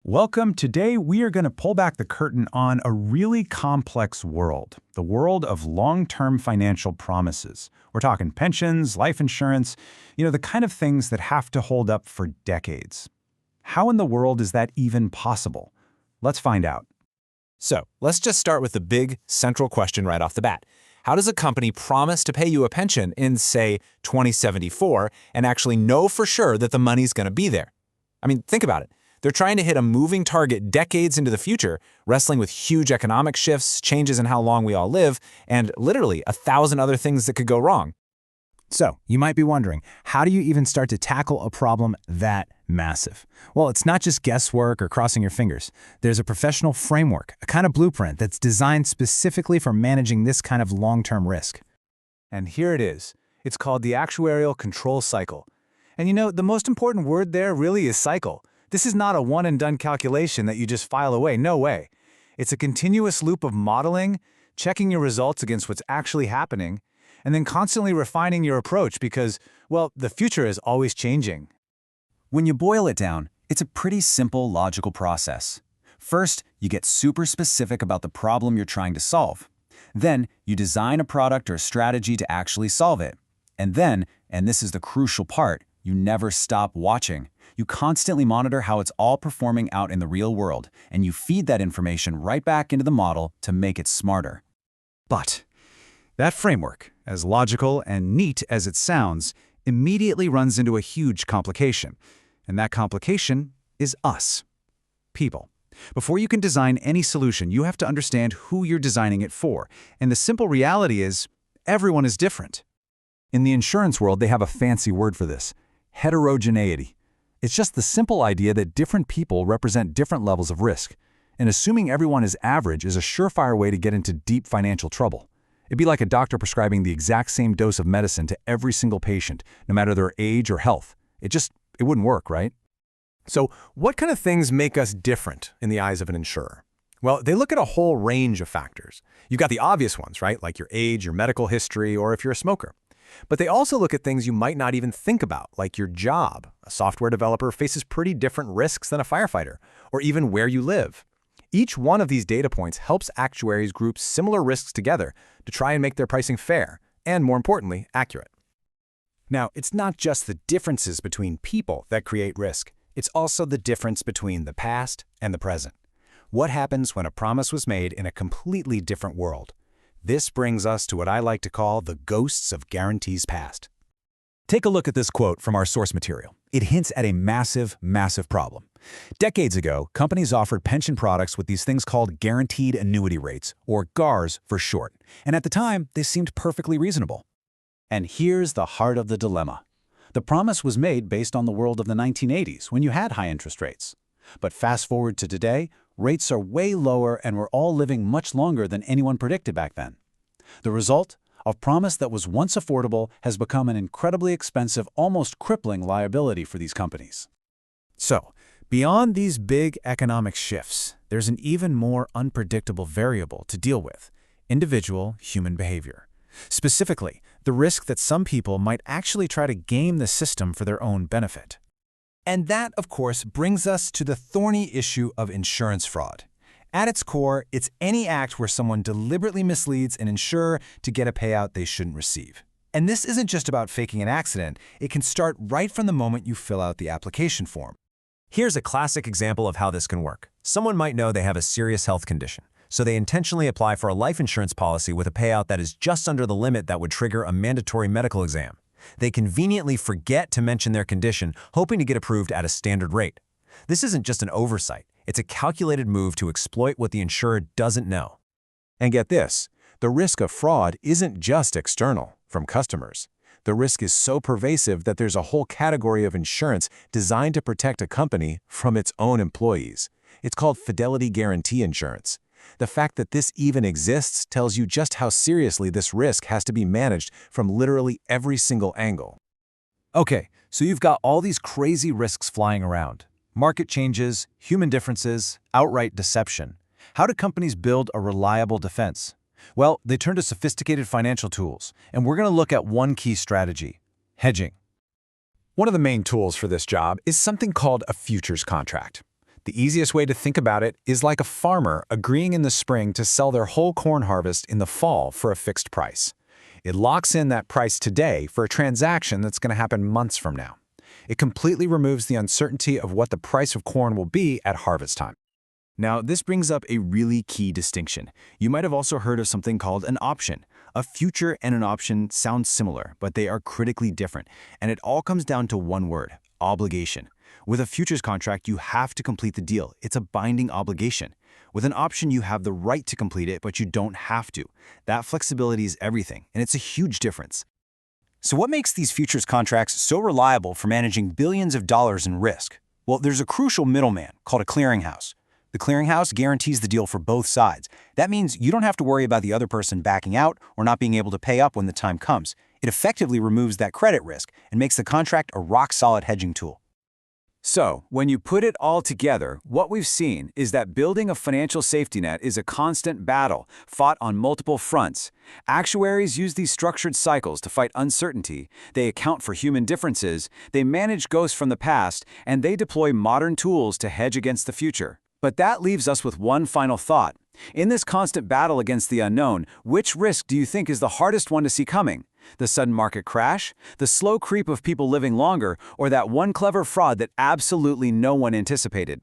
Welcome. Today, we are going to pull back the curtain on a really complex world, the world of long-term financial promises. We're talking pensions, life insurance, the kind of things that have to hold up for decades. How in the world is that even possible? Let's find out. So let's just start with the big central question right off the bat. How does a company promise to pay you a pension in, say, 2074 and actually know for sure that the money's going to be there? I mean, think about it. They're trying to hit a moving target decades into the future, wrestling with huge economic shifts, changes in how long we all live, and literally 1,000 other things that could go wrong. So, you might be wondering, how do you even start to tackle a problem that massive? Well, it's not just guesswork or crossing your fingers. There's a professional framework, a kind of blueprint that's designed specifically for managing this kind of long-term risk. And here it is. It's called the Actuarial Control Cycle. And the most important word there really is cycle. This is not a one-and-done calculation that you just file away. No way. It's a continuous loop of modeling, checking your results against what's actually happening, and then constantly refining your approach because, well, the future is always changing. When you boil it down, it's a pretty simple, logical process. First, you get super specific about the problem you're trying to solve. Then, you design a product or a strategy to actually solve it. And then, and this is the crucial part, you never stop watching. You constantly monitor how it's all performing out in the real world, and you feed that information right back into the model to make it smarter. But that framework, as logical and neat as it sounds, immediately runs into a huge complication. And that complication is us, people. Before you can design any solution, you have to understand who you're designing it for. And the simple reality is, everyone is different. In the insurance world, they have a fancy word for this: heterogeneity. It's just the simple idea that different people represent different levels of risk. And assuming everyone is average is a surefire way to get into deep financial trouble. It'd be like a doctor prescribing the exact same dose of medicine to every single patient, no matter their age or health. It wouldn't work, right? So what kind of things make us different in the eyes of an insurer? Well, they look at a whole range of factors. You've got the obvious ones, right? Like your age, your medical history, or if you're a smoker. But they also look at things you might not even think about, like your job. A software developer faces pretty different risks than a firefighter, or even where you live. Each one of these data points helps actuaries group similar risks together to try and make their pricing fair, and more importantly, accurate. Now, it's not just the differences between people that create risk. It's also the difference between the past and the present. What happens when a promise was made in a completely different world? This brings us to what I like to call the ghosts of guarantees past. Take a look at this quote from our source material. It hints at a massive, massive problem. Decades ago, companies offered pension products with these things called guaranteed annuity rates, or GARs for short. And at the time, they seemed perfectly reasonable. And here's the heart of the dilemma. The promise was made based on the world of the 1980s, when you had high interest rates. But fast forward to today, rates are way lower and we're all living much longer than anyone predicted back then. The result? A promise that was once affordable has become an incredibly expensive, almost crippling liability for these companies. So, beyond these big economic shifts, there's an even more unpredictable variable to deal with: individual human behavior. Specifically, the risk that some people might actually try to game the system for their own benefit. And that, of course, brings us to the thorny issue of insurance fraud. At its core, it's any act where someone deliberately misleads an insurer to get a payout they shouldn't receive. And this isn't just about faking an accident. It can start right from the moment you fill out the application form. Here's a classic example of how this can work. Someone might know they have a serious health condition, so they intentionally apply for a life insurance policy with a payout that is just under the limit that would trigger a mandatory medical exam. They conveniently forget to mention their condition, hoping to get approved at a standard rate. This isn't just an oversight. It's a calculated move to exploit what the insurer doesn't know. And get this, the risk of fraud isn't just external, from customers. The risk is so pervasive that there's a whole category of insurance designed to protect a company from its own employees. It's called fidelity guarantee insurance. The fact that this even exists tells you just how seriously this risk has to be managed from literally every single angle. Okay, so you've got all these crazy risks flying around. Market changes, human differences, outright deception. How do companies build a reliable defense? Well, they turn to sophisticated financial tools, and we're going to look at one key strategy: hedging. One of the main tools for this job is something called a futures contract. The easiest way to think about it is like a farmer agreeing in the spring to sell their whole corn harvest in the fall for a fixed price. It locks in that price today for a transaction that's going to happen months from now. It completely removes the uncertainty of what the price of corn will be at harvest time. Now, this brings up a really key distinction. You might have also heard of something called an option. A future and an option sound similar, but they are critically different, and it all comes down to one word: obligation. With a futures contract, you have to complete the deal. It's a binding obligation. With an option, you have the right to complete it, but you don't have to. That flexibility is everything, and it's a huge difference. So what makes these futures contracts so reliable for managing billions of dollars in risk? Well, there's a crucial middleman called a clearinghouse. The clearinghouse guarantees the deal for both sides. That means you don't have to worry about the other person backing out or not being able to pay up when the time comes. It effectively removes that credit risk and makes the contract a rock-solid hedging tool. So, when you put it all together, what we've seen is that building a financial safety net is a constant battle, fought on multiple fronts. Actuaries use these structured cycles to fight uncertainty, they account for human differences, they manage ghosts from the past, and they deploy modern tools to hedge against the future. But that leaves us with one final thought. In this constant battle against the unknown, which risk do you think is the hardest one to see coming? The sudden market crash, the slow creep of people living longer, or that one clever fraud that absolutely no one anticipated?